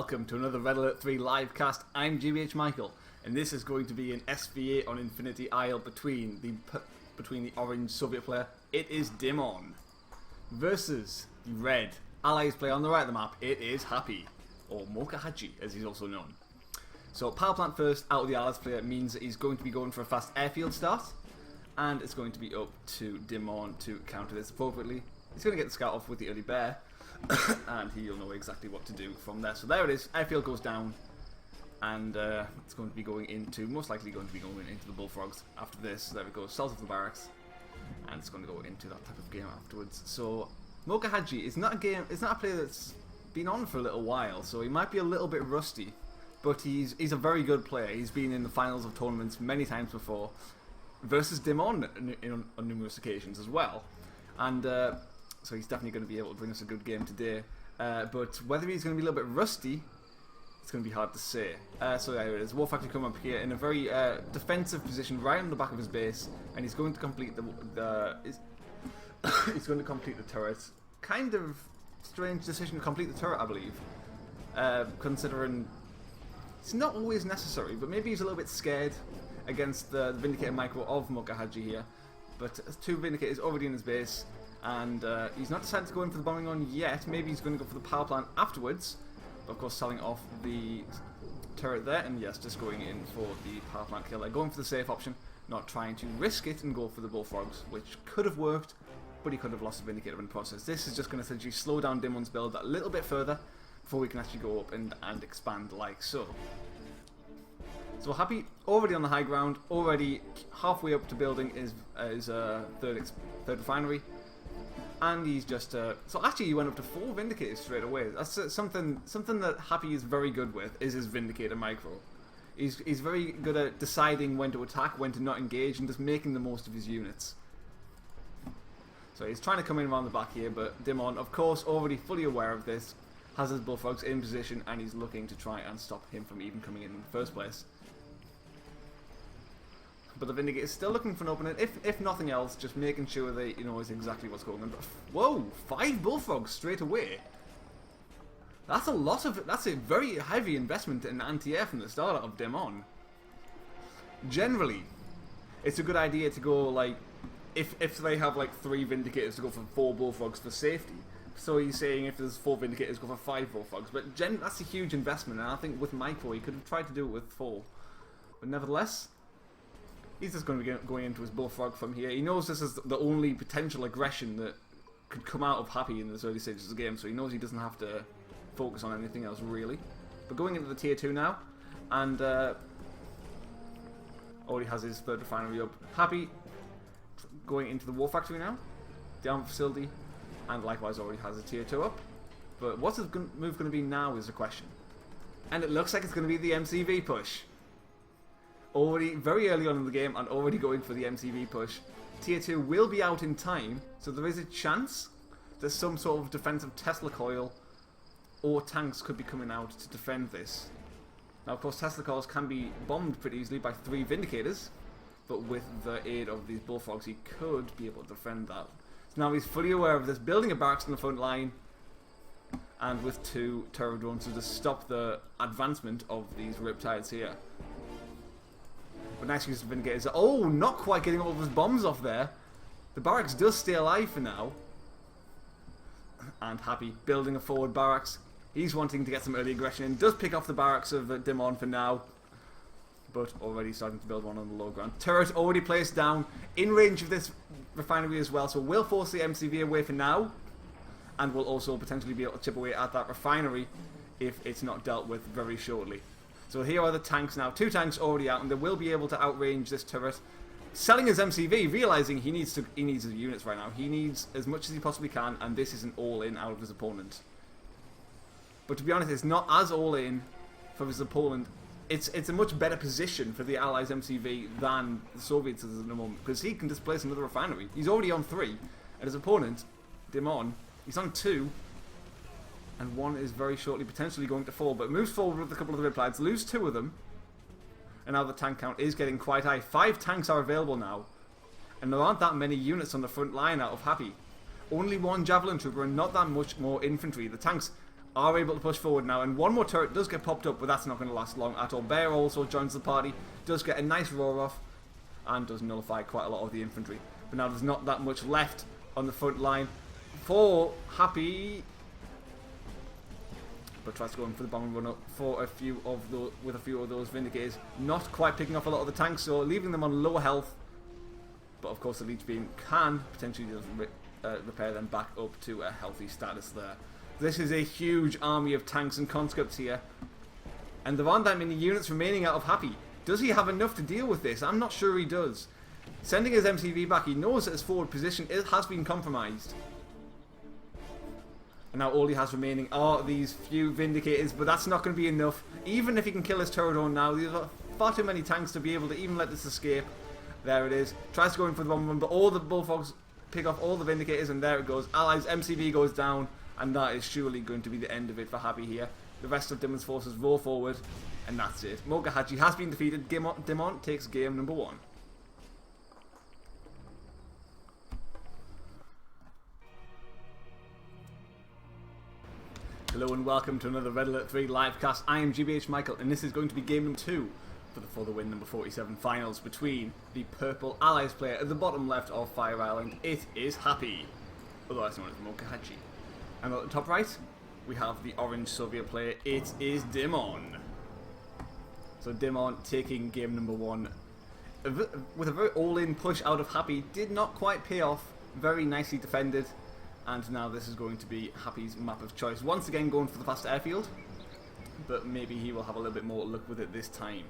welcome to another Red Alert 3 live cast. I'm GBH Michael, and this is going to be an SVA on Infinity Isle between the orange Soviet player, it is Dimon, versus the red Allies player on the right of the map, it is Happy, or Moh.Kohaji as he's also known. So power plant first out of the Allies player means that he's going to be going for a fast airfield start, and it's going to be up to Dimon to counter this appropriately. He's going to get the scout off with the early bear, and he'll know exactly what to do from there. So there it is, airfield goes down, and it's going to be going into, most likely going to be going into the bullfrogs after this. So there it goes, south of the barracks, and it's going to go into that type of game afterwards. So Moh.Kohaji is not a player that's been on for a little while, so he might be a little bit rusty, but he's a very good player. He's been in the finals of tournaments many times before, versus Dimon on numerous occasions as well, and so he's definitely going to be able to bring us a good game today. But whether he's going to be a little bit rusty, it's going to be hard to say. So there it is. War Factory come up here in a very defensive position, right on the back of his base, and he's going to complete he's going to complete the turret. Kind of strange decision to complete the turret, I believe, considering it's not always necessary. But maybe he's a little bit scared against the Vindicator micro of Moh.Kohaji here. But two Vindicators already in his base. And he's not decided to go in for the bombing run yet. Maybe he's going to go for the power plant afterwards. But of course, selling off the turret there. And yes, just going in for the power plant kill. They're going for the safe option, not trying to risk it and go for the bullfrogs, which could have worked, but he could have lost the Vindicator in the process. This is just going to essentially slow down Dimon's build a little bit further before we can actually go up and expand like so. So Happy already on the high ground, already halfway up to building his third refinery. And he's just so actually he went up to 4 Vindicators straight away. That's something that Happy is very good with, is his Vindicator micro. He's very good at deciding when to attack, when to not engage, and just making the most of his units. So he's trying to come in around the back here, but Dimon, of course, already fully aware of this, has his bullfrogs in position, and he's looking to try and stop him from even coming in the first place. But the Vindicator is still looking for an opening, if nothing else, just making sure they knows exactly what's going on. But, whoa, 5 bullfrogs straight away. That's a very heavy investment in anti-air from the start of Dimon. Generally, it's a good idea to go like, if they have like 3 Vindicators, to go for 4 bullfrogs for safety. So he's saying if there's 4 Vindicators, go for 5 bullfrogs. But that's a huge investment, and I think with micro he could have tried to do it with 4. But nevertheless, he's just going to be going into his bullfrog from here. He knows this is the only potential aggression that could come out of Happy in this early stages of the game, so he knows he doesn't have to focus on anything else really. But going into the tier 2 now, and already has his third refinery up. Happy going into the War Factory now, the armor facility, and likewise already has a tier 2 up. But what's his move going to be now is the question. And it looks like it's going to be the MCV push. Already very early on in the game and already going for the MCV push. Tier 2 will be out in time, so there is a chance that some sort of defensive Tesla coil or tanks could be coming out to defend this. Now of course Tesla coils can be bombed pretty easily by 3 Vindicators, but with the aid of these bullfrogs he could be able to defend that. So now he's fully aware of this, building a barracks in the front line, and with 2 turret drones to just stop the advancement of these Riptides here. But nice use of Vindicators. Oh, not quite getting all of his bombs off there. The barracks does stay alive for now. And Happy building a forward barracks. He's wanting to get some early aggression in. Does pick off the barracks of Dimon for now. But already starting to build one on the low ground. Turret already placed down. In range of this refinery as well. So we'll force the MCV away for now. And we'll also potentially be able to chip away at that refinery if it's not dealt with very shortly. So here are the tanks now. 2 tanks already out, and they will be able to outrange this turret. Selling his MCV, realizing he needs his units right now. He needs as much as he possibly can, and this is an all-in out of his opponent. But to be honest, it's not as all-in for his opponent. It's a much better position for the Allies' MCV than the Soviets is at the moment, because he can displace another refinery. He's already on 3, and his opponent, Dimon, he's on 2. And 1 is very shortly potentially going to fall, but moves forward with a couple of the Riplides, lose 2 of them, and now the tank count is getting quite high. 5 tanks are available now, and there aren't that many units on the front line out of Happy. Only 1 Javelin Trooper and not that much more infantry. The tanks are able to push forward now, and one more turret does get popped up, but that's not going to last long at all. Bear also joins the party, does get a nice roar off, and does nullify quite a lot of the infantry. But now there's not that much left on the front line for Happy, but tries to go in for the bomb and run up for a few of those, with a few of those Vindicators, not quite picking off a lot of the tanks, so leaving them on lower health. But of course the Leech Beam can potentially just repair them back up to a healthy status there. This is a huge army of tanks and conscripts here, and there aren't that many units remaining out of Happy. Does he have enough to deal with this? I'm not sure he does. Sending his MCV back, he knows that his forward position has been compromised. And now all he has remaining are these few Vindicators, but that's not going to be enough. Even if he can kill his Turret now, these are far too many tanks to be able to even let this escape. There it is. Tries to go in for the bomb run, but all the Bullfrogs pick off all the Vindicators, and there it goes. Allies MCV goes down, and that is surely going to be the end of it for Happy here. The rest of Dimon's forces roll forward, and that's it. Moh.Kohaji has been defeated. Dimon takes game number 1. Hello and welcome to another Red Alert 3 livecast. I am GBH Michael, and this is going to be game number 2 for the win number 47 finals between the purple Allies player at the bottom left of Fire Island. It is Happy, otherwise known as Moh.Kohaji. And at the top right, we have the orange Soviet player. It is Dimon. So Dimon taking game number 1 with a very all-in push out of Happy. Did not quite pay off. Very nicely defended. And now this is going to be Happy's map of choice. Once again going for the fast airfield, but maybe he will have a little bit more luck with it this time.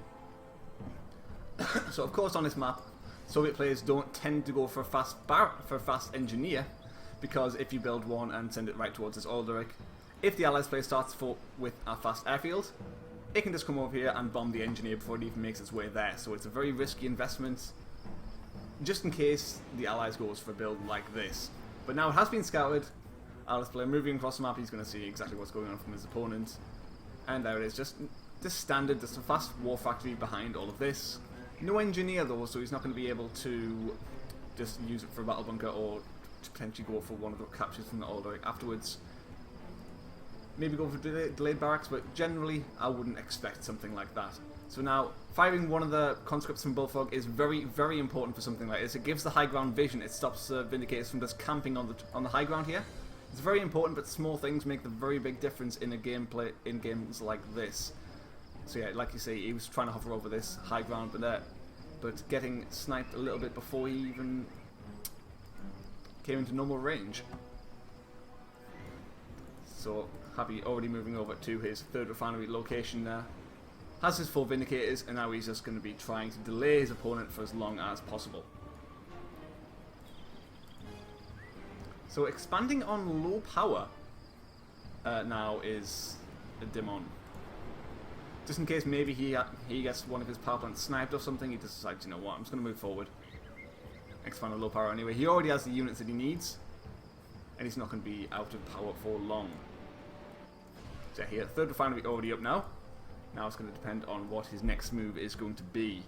So of course on this map, Soviet players don't tend to go for a fast engineer, because if you build one and send it right towards this Alderic, if the Allies player starts with a fast airfield, it can just come over here and bomb the engineer before it even makes its way there. So it's a very risky investment, just in case the Allies goes for a build like this. But now it has been scouted. Allies player moving across the map, he's going to see exactly what's going on from his opponent. And there it is, just standard, just a fast war factory behind all of this. No engineer though, so he's not going to be able to just use it for a battle bunker or to potentially go for one of the captures from the Alderic afterwards. Maybe go for delayed barracks, but generally I wouldn't expect something like that. So now, firing one of the conscripts from Bullfrog is very, very important for something like this. It gives the high ground vision. It stops Vindicators from just camping on the high ground here. It's very important, but small things make the very big difference in games like this. So yeah, like you say, he was trying to hover over this high ground, but getting sniped a little bit before he even came into normal range. So Happy already moving over to his third refinery location there. Has his 4 Vindicators, and now he's just going to be trying to delay his opponent for as long as possible. So expanding on low power now is a Dimon. Just in case maybe he gets one of his power plants sniped or something, he just decides, you know what, I'm just going to move forward. Expand on low power anyway. He already has the units that he needs, and he's not going to be out of power for long. So here, third refinery already up now. Now it's going to depend on what his next move is going to be.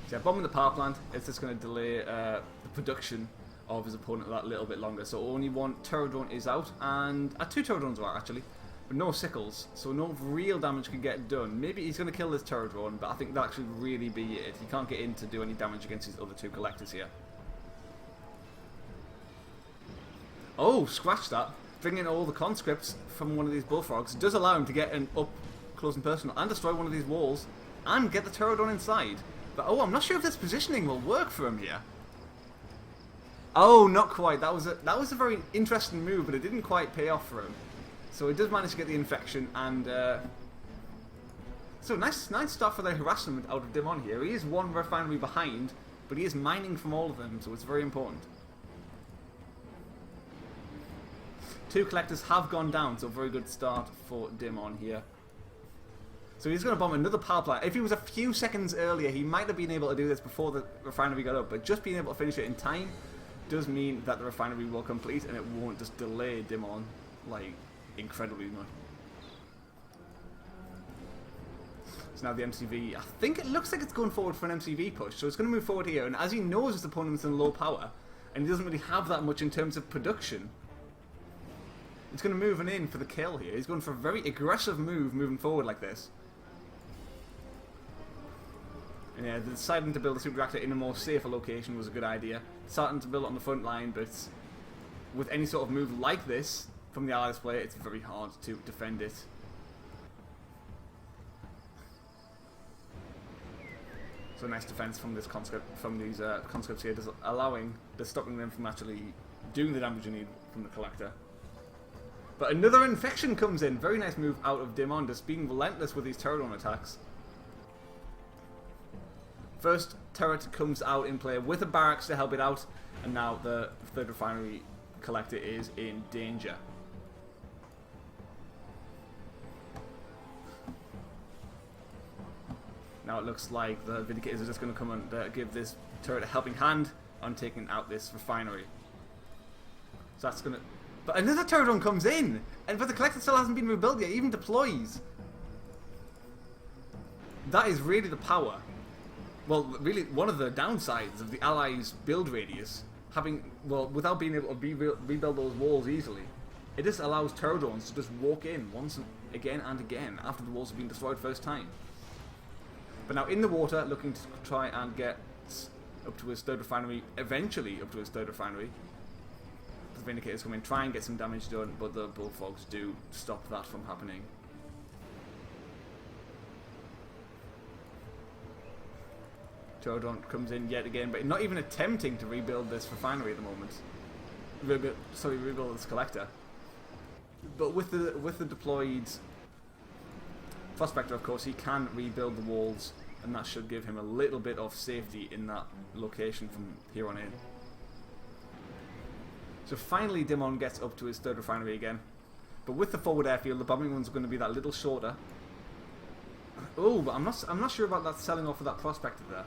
So yeah, bombing the power plant, it's just going to delay the production of his opponent that little bit longer. So only one turret drone is out, and 2 turret drones are out actually, but no sickles, so no real damage can get done. Maybe he's going to kill this turret drone, but I think that should really be it. He can't get in to do any damage against his other 2 collectors here. Oh, scratch that. Bringing all the conscripts from one of these Bullfrogs does allow him to get an up close and personal and destroy one of these walls and get the turret on inside. But oh, I'm not sure if this positioning will work for him here. Oh, not quite. That was a very interesting move, but it didn't quite pay off for him. So he does manage to get the infection, and so nice start for the harassment out of Dimon here. He is 1 refinery behind, but he is mining from all of them, so it's very important. 2 collectors have gone down, so very good start for Dimon here. So he's going to bomb another power plant. If he was a few seconds earlier, he might have been able to do this before the refinery got up, but just being able to finish it in time does mean that the refinery will complete, and it won't just delay Dimon like incredibly much. So now the MCV, I think it looks like it's going forward for an MCV push, so it's going to move forward here, and as he knows his opponent's in low power, and he doesn't really have that much in terms of production, He's going to move in for the kill here. He's going for a very aggressive move moving forward like this. And yeah, deciding to build a super reactor in a more safer location was a good idea. Starting to build it on the front line, but with any sort of move like this from the Allies player, it's very hard to defend it. So nice defense from this conscript, from these conscripts here, just stopping them from actually doing the damage you need from the collector. But another infection comes in. Very nice move out of Dimon, just being relentless with these Pterodon attacks. First turret comes out in play with a barracks to help it out, and now the third refinery collector is in danger. Now it looks like the Vindicators are just going to come and give this turret a helping hand on taking out this refinery. So that's going to... But another Pterodon comes in! But the collector still hasn't been rebuilt yet, even deploys. That is really the power. Well, really, one of the downsides of the Allies' build radius, without being able to rebuild those walls easily, it just allows Pterodons to just walk in once and again after the walls have been destroyed first time. But now in the water, looking to try and get up to his third refinery, eventually up to his third refinery. The Vindicators come in, try and get some damage done, but the Bullfrogs do stop that from happening. Pterodon comes in yet again, but not even attempting to rebuild this refinery at the moment. Rebuild this collector. But with the deployed Prospector, of course, he can rebuild the walls, and that should give him a little bit of safety in that location from here on in. So finally Dimon gets up to his third refinery again. But with the forward airfield, the bombing run's going to be that little shorter. Oh, but I'm not sure about that selling off of that Prospector there.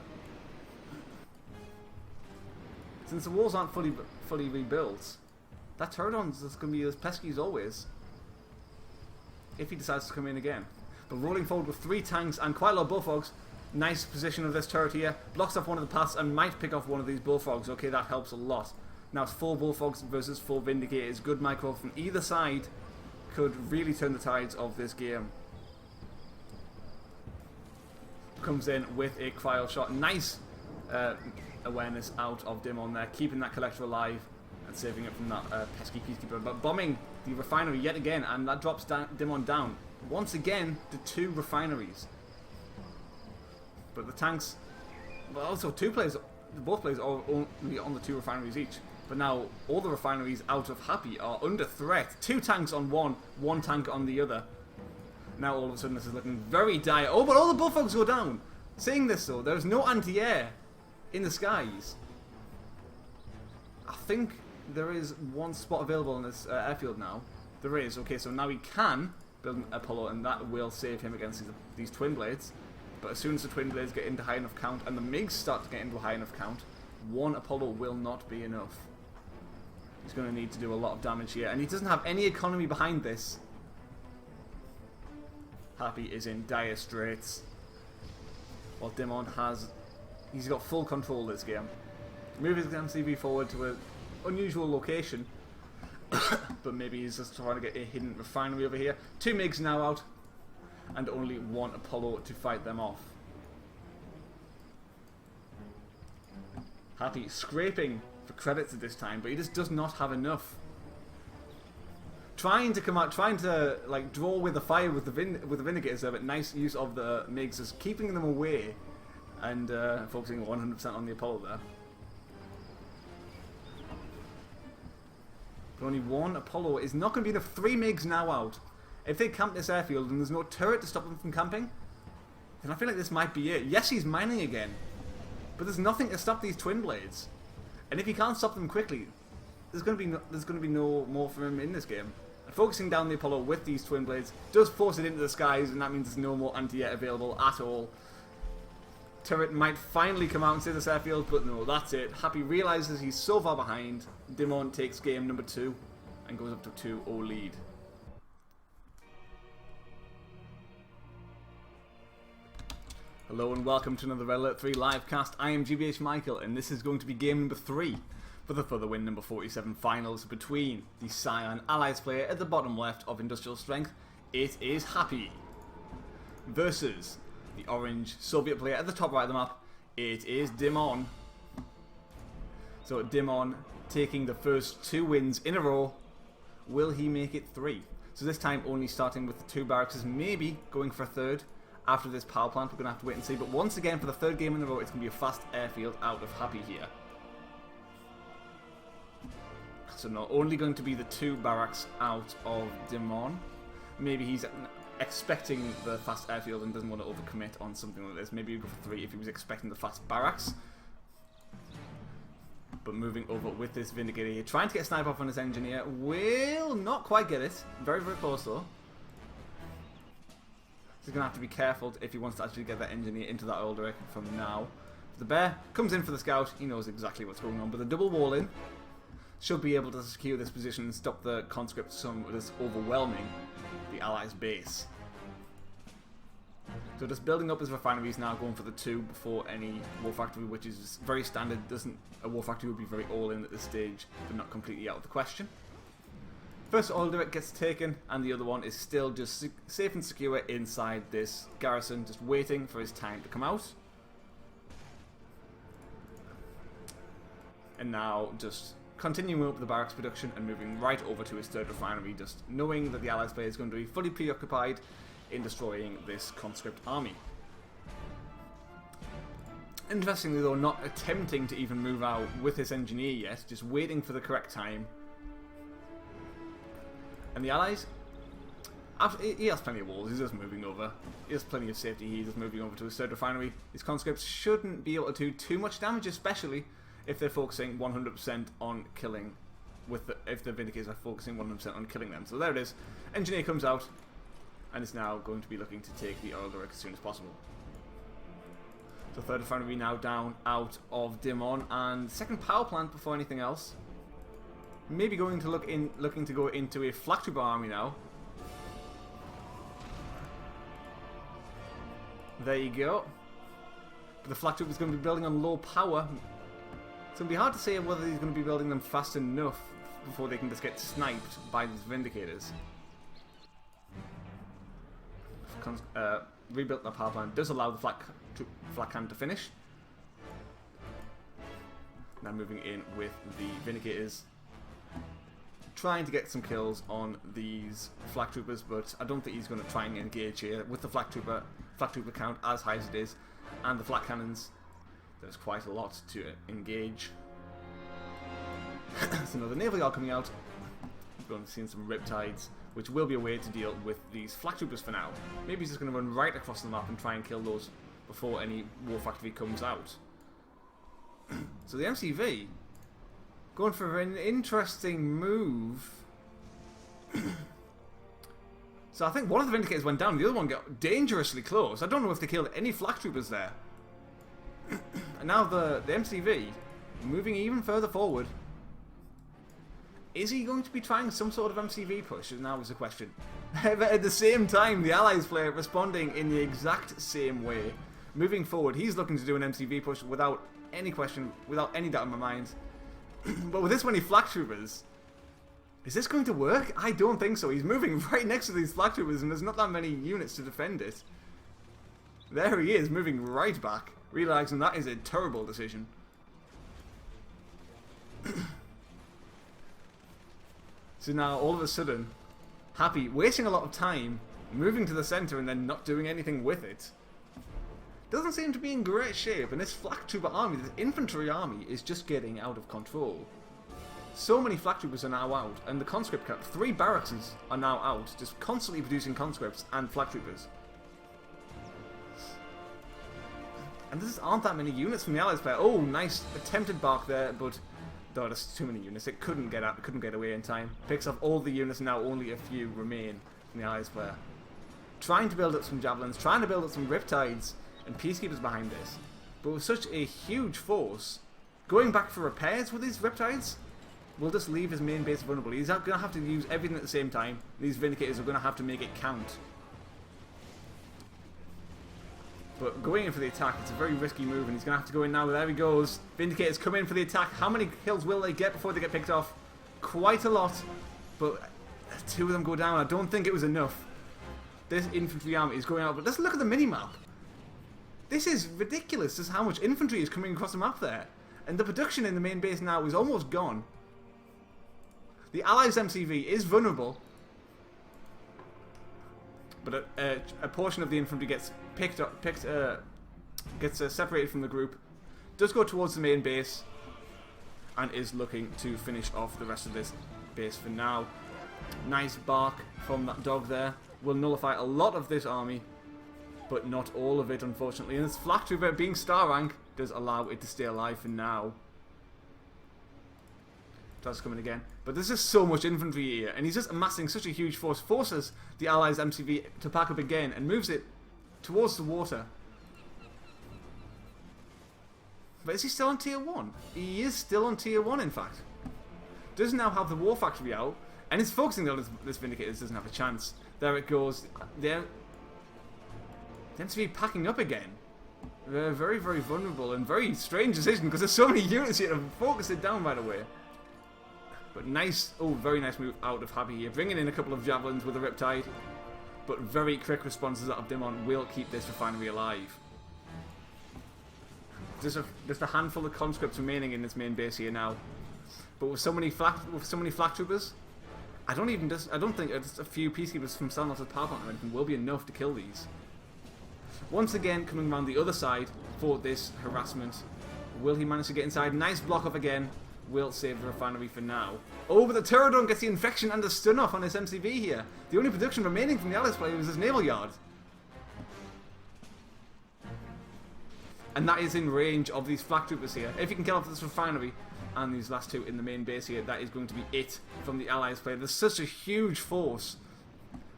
Since the walls aren't fully rebuilt, that Pterodon's just going to be as pesky as always. If he decides to come in again. But rolling forward with 3 tanks and quite a lot of Bullfrogs. Nice position of this turret here. Blocks off one of the paths and might pick off one of these Bullfrogs. Okay, that helps a lot. Now it's 4 Bullfrogs versus 4 Vindicators. Good micro from either side could really turn the tides of this game. Comes in with a cryo shot. Nice awareness out of Dimon there, keeping that collector alive and saving it from that pesky peacekeeper. But bombing the refinery yet again, and that drops Dimon down once again to 2 refineries. But the tanks, well, also both players are only on the 2 refineries each. But now all the refineries out of Happy are under threat. 2 tanks on one tank on the other. Now all of a sudden this is looking very dire. Oh, but all the Bullfrogs go down. Saying this though, there's no anti-air in the skies. I think there is one spot available in this airfield now. There is. Okay, so now he can build an Apollo, and that will save him against these twin blades. But as soon as the twin blades get into high enough count and the MiGs start to get into a high enough count, 1 Apollo will not be enough. He's going to need to do a lot of damage here, and he doesn't have any economy behind this. Happy is in dire straits. While Dimon he's got full control of this game. Move his MCV forward to an unusual location. But maybe he's just trying to get a hidden refinery over here. 2 MiGs now out. And only 1 Apollo to fight them off. Happy scraping for credits at this time, but he just does not have enough. Trying to like draw with the fire with the Vindicators there, but nice use of the MiGs, is keeping them away and focusing 100% on the Apollo there. But only 1 Apollo is not going to be enough. 3 MiGs now out. If they camp this airfield and there's no turret to stop them from camping, then I feel like this might be it. Yes, he's mining again, but there's nothing to stop these twin blades. And if he can't stop them quickly, there's going to be no more for him in this game. And focusing down the Apollo with these twin blades does force it into the skies, and that means there's no more anti-air available at all. Turret might finally come out and save this airfield, but no, that's it. Happy realizes he's so far behind. Dimon takes game number 2 and goes up to 2-0 lead. Hello and welcome to another Red Alert 3 live cast. I am GBH Michael, and this is going to be game number 3. for the further win number 47 finals between the Cyan Allies player at the bottom left of Industrial Strength. It is Happy versus the orange Soviet player at the top right of the map. It is Dimon. So Dimon taking the first 2 wins in a row. Will he make it 3? So this time only starting with the 2 barracks, maybe going for a 3rd. After this power plant, we're going to have to wait and see. But once again, for the 3rd game in a row, it's going to be a fast airfield out of Happy here. So not only going to be the 2 barracks out of Dimon. Maybe he's expecting the fast airfield and doesn't want to overcommit on something like this. Maybe he'd go for 3 if he was expecting the fast barracks. But moving over with this Vindicator here, trying to get a snipe off on his engineer. Will not quite get it. Very, very close though. He's going to have to be careful if he wants to actually get that engineer into that oil direct from now. The bear comes in for the scout. He knows exactly what's going on. But the double wall in should be able to secure this position and stop the conscripts from just overwhelming the Allies' base. So just building up his refineries now, going for the 2 before any war factory, which is very standard. A war factory would be very all-in at this stage, but not completely out of the question. First oil direct gets taken, and the other one is still just safe and secure inside this garrison, just waiting for his time to come out. And now just continuing up the barracks production and moving right over to his 3rd refinery, just knowing that the Allies player is going to be fully preoccupied in destroying this conscript army. Interestingly though, not attempting to even move out with his engineer yet, just waiting for the correct time. And the Allies, he has plenty of walls, he's just moving over. He has plenty of safety, he's just moving over to his 3rd refinery. These conscripts shouldn't be able to do too much damage, especially if they're focusing 100% on killing, if the Vindicators are focusing 100% on killing them. So there it is, engineer comes out, and is now going to be looking to take the oil direct as soon as possible. So 3rd refinery now down out of Dimon, and 2nd power plant before anything else. Maybe looking to go into a flak trooper army now. There you go. But the flak trooper is going to be building on low power. It's going to be hard to say whether he's going to be building them fast enough before they can just get sniped by these Vindicators. Rebuilt the power plant does allow the flak cannon to finish. Now moving in with the Vindicators, trying to get some kills on these flak troopers, but I don't think he's going to try and engage here with the flak trooper count as high as it is, and the flak cannons. There's quite a lot to engage. So now the naval yard coming out. We're going to see some riptides, which will be a way to deal with these flak troopers for now. Maybe he's just going to run right across the map and try and kill those before any war factory comes out. So the MCV going for an interesting move. So I think one of the Vindicators went down, the other one got dangerously close. I don't know if they killed any flak troopers there. And now the MCV moving even further forward. Is he going to be trying some sort of MCV push? Now is the question. But at the same time, the Allies player responding in the exact same way. Moving forward, he's looking to do an MCV push without any question, without any doubt in my mind. But with this many flak troopers, is this going to work? I don't think so. He's moving right next to these flak troopers and there's not that many units to defend it. There he is, moving right back, realizing that is a terrible decision. So now, all of a sudden, Happy, wasting a lot of time, moving to the center and then not doing anything with it. Doesn't seem to be in great shape, and this flak trooper army, this infantry army, is just getting out of control. So many flak troopers are now out, and the conscript camp, 3 barracks are now out, just constantly producing conscripts and flak troopers. And there aren't that many units from the Allies player. Oh, nice attempted bark there, but no, there's too many units. It couldn't get out. It couldn't get away in time. Picks up all the units. Now only a few remain from the Allies player. Trying to build up some javelins, trying to build up some riptides and peacekeepers behind this. But with such a huge force, going back for repairs with these riptides will just leave his main base vulnerable. He's going to have to use everything at the same time. These Vindicators are going to have to make it count. But going in for the attack, it's a very risky move, and he's going to have to go in now. There he goes. Vindicators come in for the attack. How many kills will they get before they get picked off? Quite a lot, but 2 of them go down. I don't think it was enough. This infantry army is going out, but let's look at the mini-map. This is ridiculous, just how much infantry is coming across the map there. And the production in the main base now is almost gone. The Allies' MCV is vulnerable, but a portion of the infantry gets separated from the group, does go towards the main base, and is looking to finish off the rest of this base for now. Nice bark from that dog there. Will nullify a lot of this army, but not all of it, unfortunately. And this flak trooper being star rank does allow it to stay alive for now. That's coming again. But there's just so much infantry here, and he's just amassing such a huge force. Forces the Allies' MCV to pack up again and moves it towards the water. But is he still on tier 1? He is still on tier 1, in fact. Does now have the war factory out, and is focusing on this Vindicators. Doesn't have a chance. There it goes. There. The MCV packing up again. They're very, very vulnerable, and very strange decision because there's so many units here to focus it down right away. But nice, very nice move out of Happy here. Bringing in a couple of javelins with a Riptide. But very quick responses out of Dimon will keep this refinery alive. Just a handful of conscripts remaining in this main base here now. But with so many flak troopers, I don't think just a few peacekeepers from Sandals' power plant or anything will be enough to kill these. Once again, coming around the other side for this harassment. Will he manage to get inside? Nice block off again. Will save the refinery for now. Oh, but the Pterodon gets the infection and the stun off on his MCV here. The only production remaining from the Allies player is his naval yard. And that is in range of these flak troopers here. If he can kill off this refinery and these last 2 in the main base here, that is going to be it from the Allies player. There's such a huge force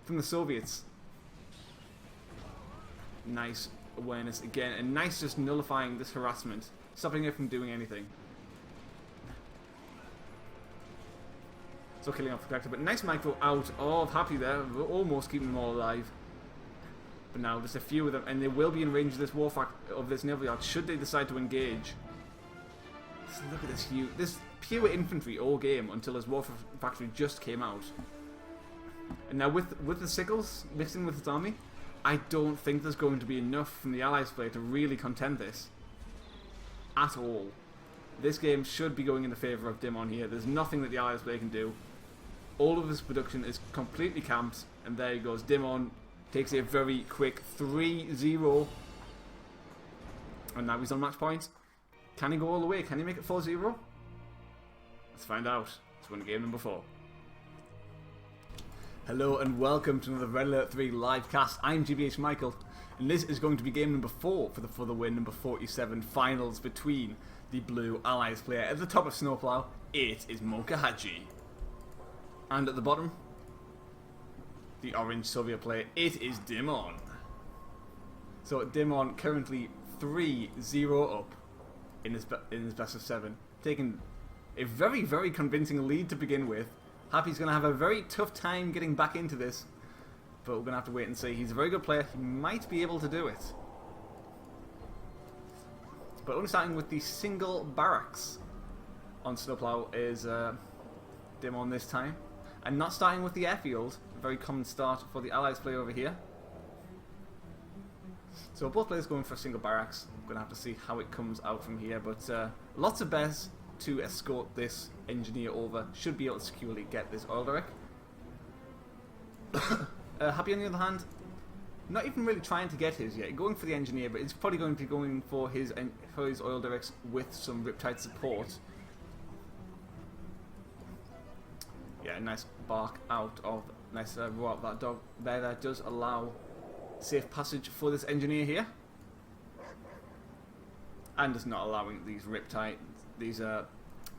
from the Soviets. Nice awareness again, and nice just nullifying this harassment, stopping it from doing anything. So killing off the character, but nice micro out of Happy there, almost keeping them all alive. But now just a few of them, and they will be in range of this this naval yard should they decide to engage. Just look at this pure infantry all game until this war factory just came out. And now with the sickles mixed in with his army, I don't think there's going to be enough from the Allies player to really contend this at all. This game should be going in the favour of Dimon here. There's nothing that the Allies player can do. All of his production is completely camped, and there he goes. Dimon takes a very quick 3-0. And now he's on match point. Can he go all the way? Can he make it 4-0? Let's find out. Let's win game number 4. Hello and welcome to another Red Alert 3 live cast. I'm GBH Michael, and this is going to be game number 4 for the win number 47 finals between the Blue Allies player. At the top of Snowplow, it is Moh.Kohaji. And at the bottom, the Orange Soviet player, it is Dimon. So Dimon currently 3-0 up in his best of 7, taking a very, very convincing lead to begin with. Happy's going to have a very tough time getting back into this, but we're going to have to wait and see. He's a very good player. He might be able to do it. But only starting with the single barracks on Snowplow is Dimon this time. And not starting with the airfield, a very common start for the Allies player over here. So both players going for single barracks. I'm going to have to see how it comes out from here, but lots of bears to escort this engineer over. Should be able to securely get this oil derrick. Happy on the other hand, not even really trying to get his yet. Going for the engineer, but it's probably going to be going for his oil derricks with some Riptide support. Yeah, nice bark out of nice roar out that dog there. That does allow safe passage for this engineer here, and is not allowing these Riptide, these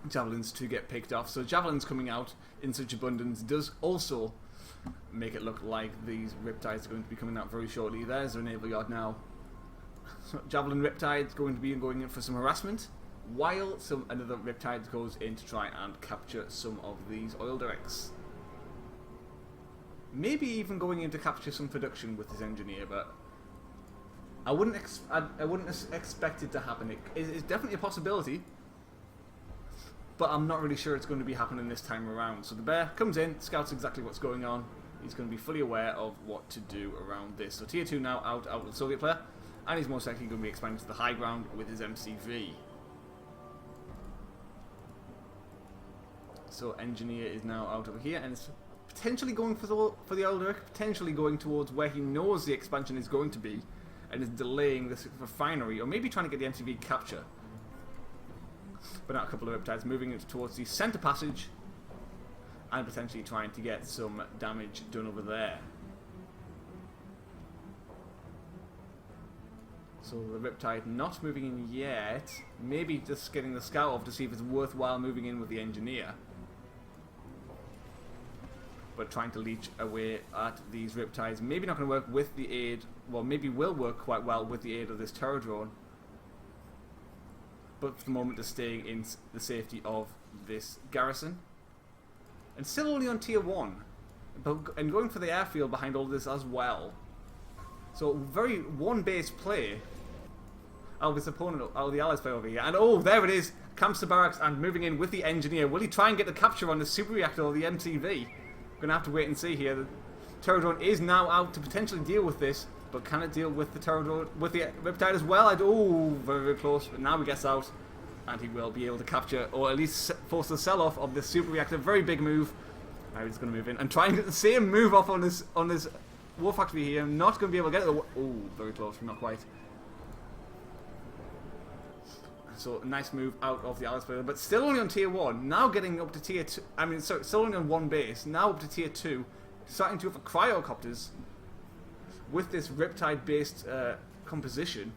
javelins to get picked off. So javelins coming out in such abundance does also make it look like these Riptides are going to be coming out very shortly. There's their naval yard now. So Javelin Riptide is going to be going in for some harassment, while another Riptide goes in to try and capture some of these oil derricks. Maybe even going in to capture some production with his engineer, but I wouldn't expect it to happen. It's definitely a possibility, but I'm not really sure it's going to be happening this time around. So the bear comes in, scouts exactly what's going on. He's going to be fully aware of what to do around this. So tier 2 now out with the Soviet player, and he's most likely going to be expanding to the high ground with his MCV. So engineer is now out over here, and it's potentially going for the Alderic, potentially going towards where he knows the expansion is going to be, and is delaying this refinery, or maybe trying to get the MCV capture. But now a couple of Riptides moving it towards the centre passage, and potentially trying to get some damage done over there. So the Riptide not moving in yet, maybe just getting the scout off to see if it's worthwhile moving in with the engineer. But trying to leech away at these Riptides. Maybe not going to work with the aid, well, maybe will work quite well with the aid of this Terror Drone. But for the moment, is staying in the safety of this garrison. And still only on tier 1. And going for the airfield behind all of this as well. So very one-based play out of his opponent, out of the Allies player over here. And oh, there it is! Camps the barracks and moving in with the engineer. Will he try and get the capture on the super reactor or the MTV? Going to have to wait and see here. The Terror Drone is now out to potentially deal with this, but can it deal with the Terror Drone, with the Riptide as well? Oh, very, very close, but now he gets out, and he will be able to capture, or at least force the sell-off of this super reactor. Very big move. Now he's going to move in and try and get the same move off on this war factory here. Not going to be able to get it. Oh, very close, not quite. So nice move out of the Allies player, but still only on tier 1. Now getting up to tier 2. I mean, sorry, still only on 1 base. Now up to tier 2. Starting to go for cryocopters with this Riptide-based composition.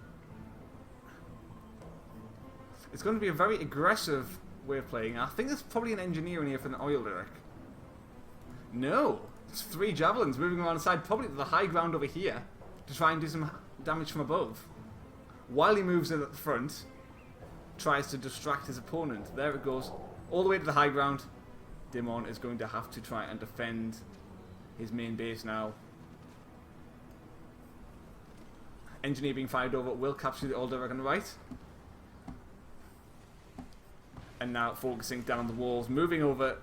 It's going to be a very aggressive way of playing. I think there's probably an engineer in here for an oil derrick. No, it's 3 javelins moving around the side, probably to the high ground over here to try and do some damage from above. While he moves in at the front, tries to distract his opponent. There it goes, all the way to the high ground. Dimon is going to have to try and defend his main base now. Engineer being fired over will capture the old derrick on the right. And now focusing down the walls, moving over.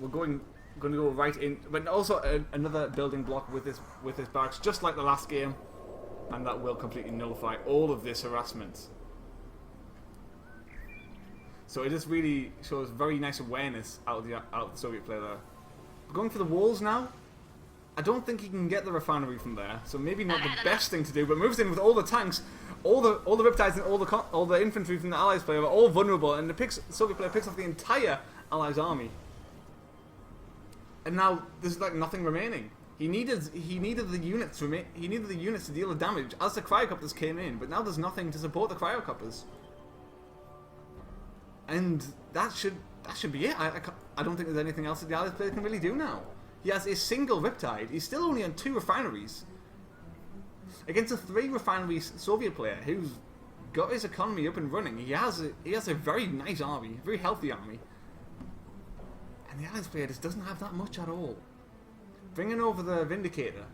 We're going to go right in, but also another building block with this barracks, just like the last game, and that will completely nullify all of this harassment. So it just really shows very nice awareness out of the Soviet player there. Going for the walls now. I don't think he can get the refinery from there, so maybe not the best thing to do. But moves in with all the tanks, all the Riptides and all the infantry from the Allies player are all vulnerable, and the Soviet player picks off the entire Allies army. And now there's like nothing remaining. He needed the units to deal the damage as the cryocopters came in, but now there's nothing to support the cryocopters. And that should be it. I don't think there's anything else that the Allies player can really do now. He has a single Riptide. He's still only on 2 refineries. Against a 3 refineries Soviet player who's got his economy up and running. He has a very nice army, very healthy army. And the Allies player just doesn't have that much at all. Bringing over the Vindicator,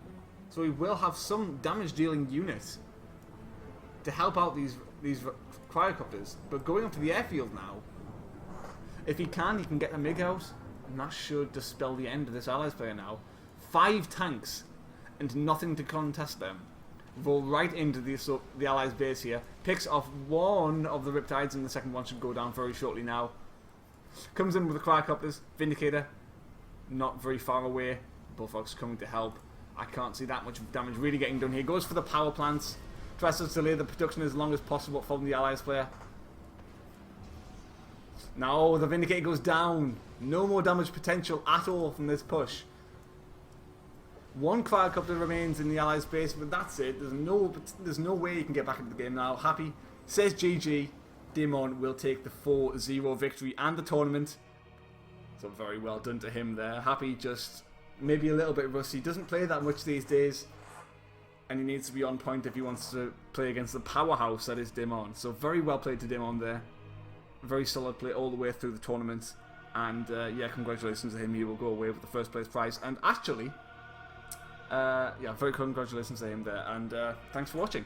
so he will have some damage-dealing unit to help out these cryocopters. But going up to the airfield now, if he can get the MiG out, and that should dispel the end of this Allies player now. 5 tanks and nothing to contest them. Roll right into the Allies base here. Picks off one of the Riptides, and the second one should go down very shortly now. Comes in with the cryocopters. Vindicator not very far away. Bullfrog's coming to help. I can't see that much damage really getting done here. Goes for the power plants. Tries to delay the production as long as possible from the Allies player. Now the Vindicator goes down. No more damage potential at all from this push. 1 cryocopter remains in the Allies base, but that's it. There's no way you can get back into the game now. Happy says GG. Dimon will take the 4-0 victory and the tournament. So very well done to him there. Happy just maybe a little bit rusty. Doesn't play that much these days. And he needs to be on point if he wants to play against the powerhouse that is Dimon. So very well played to Dimon there. Very solid play all the way through the tournament. And yeah, congratulations to him. He will go away with the first place prize. And actually, yeah, very congratulations to him there. And thanks for watching.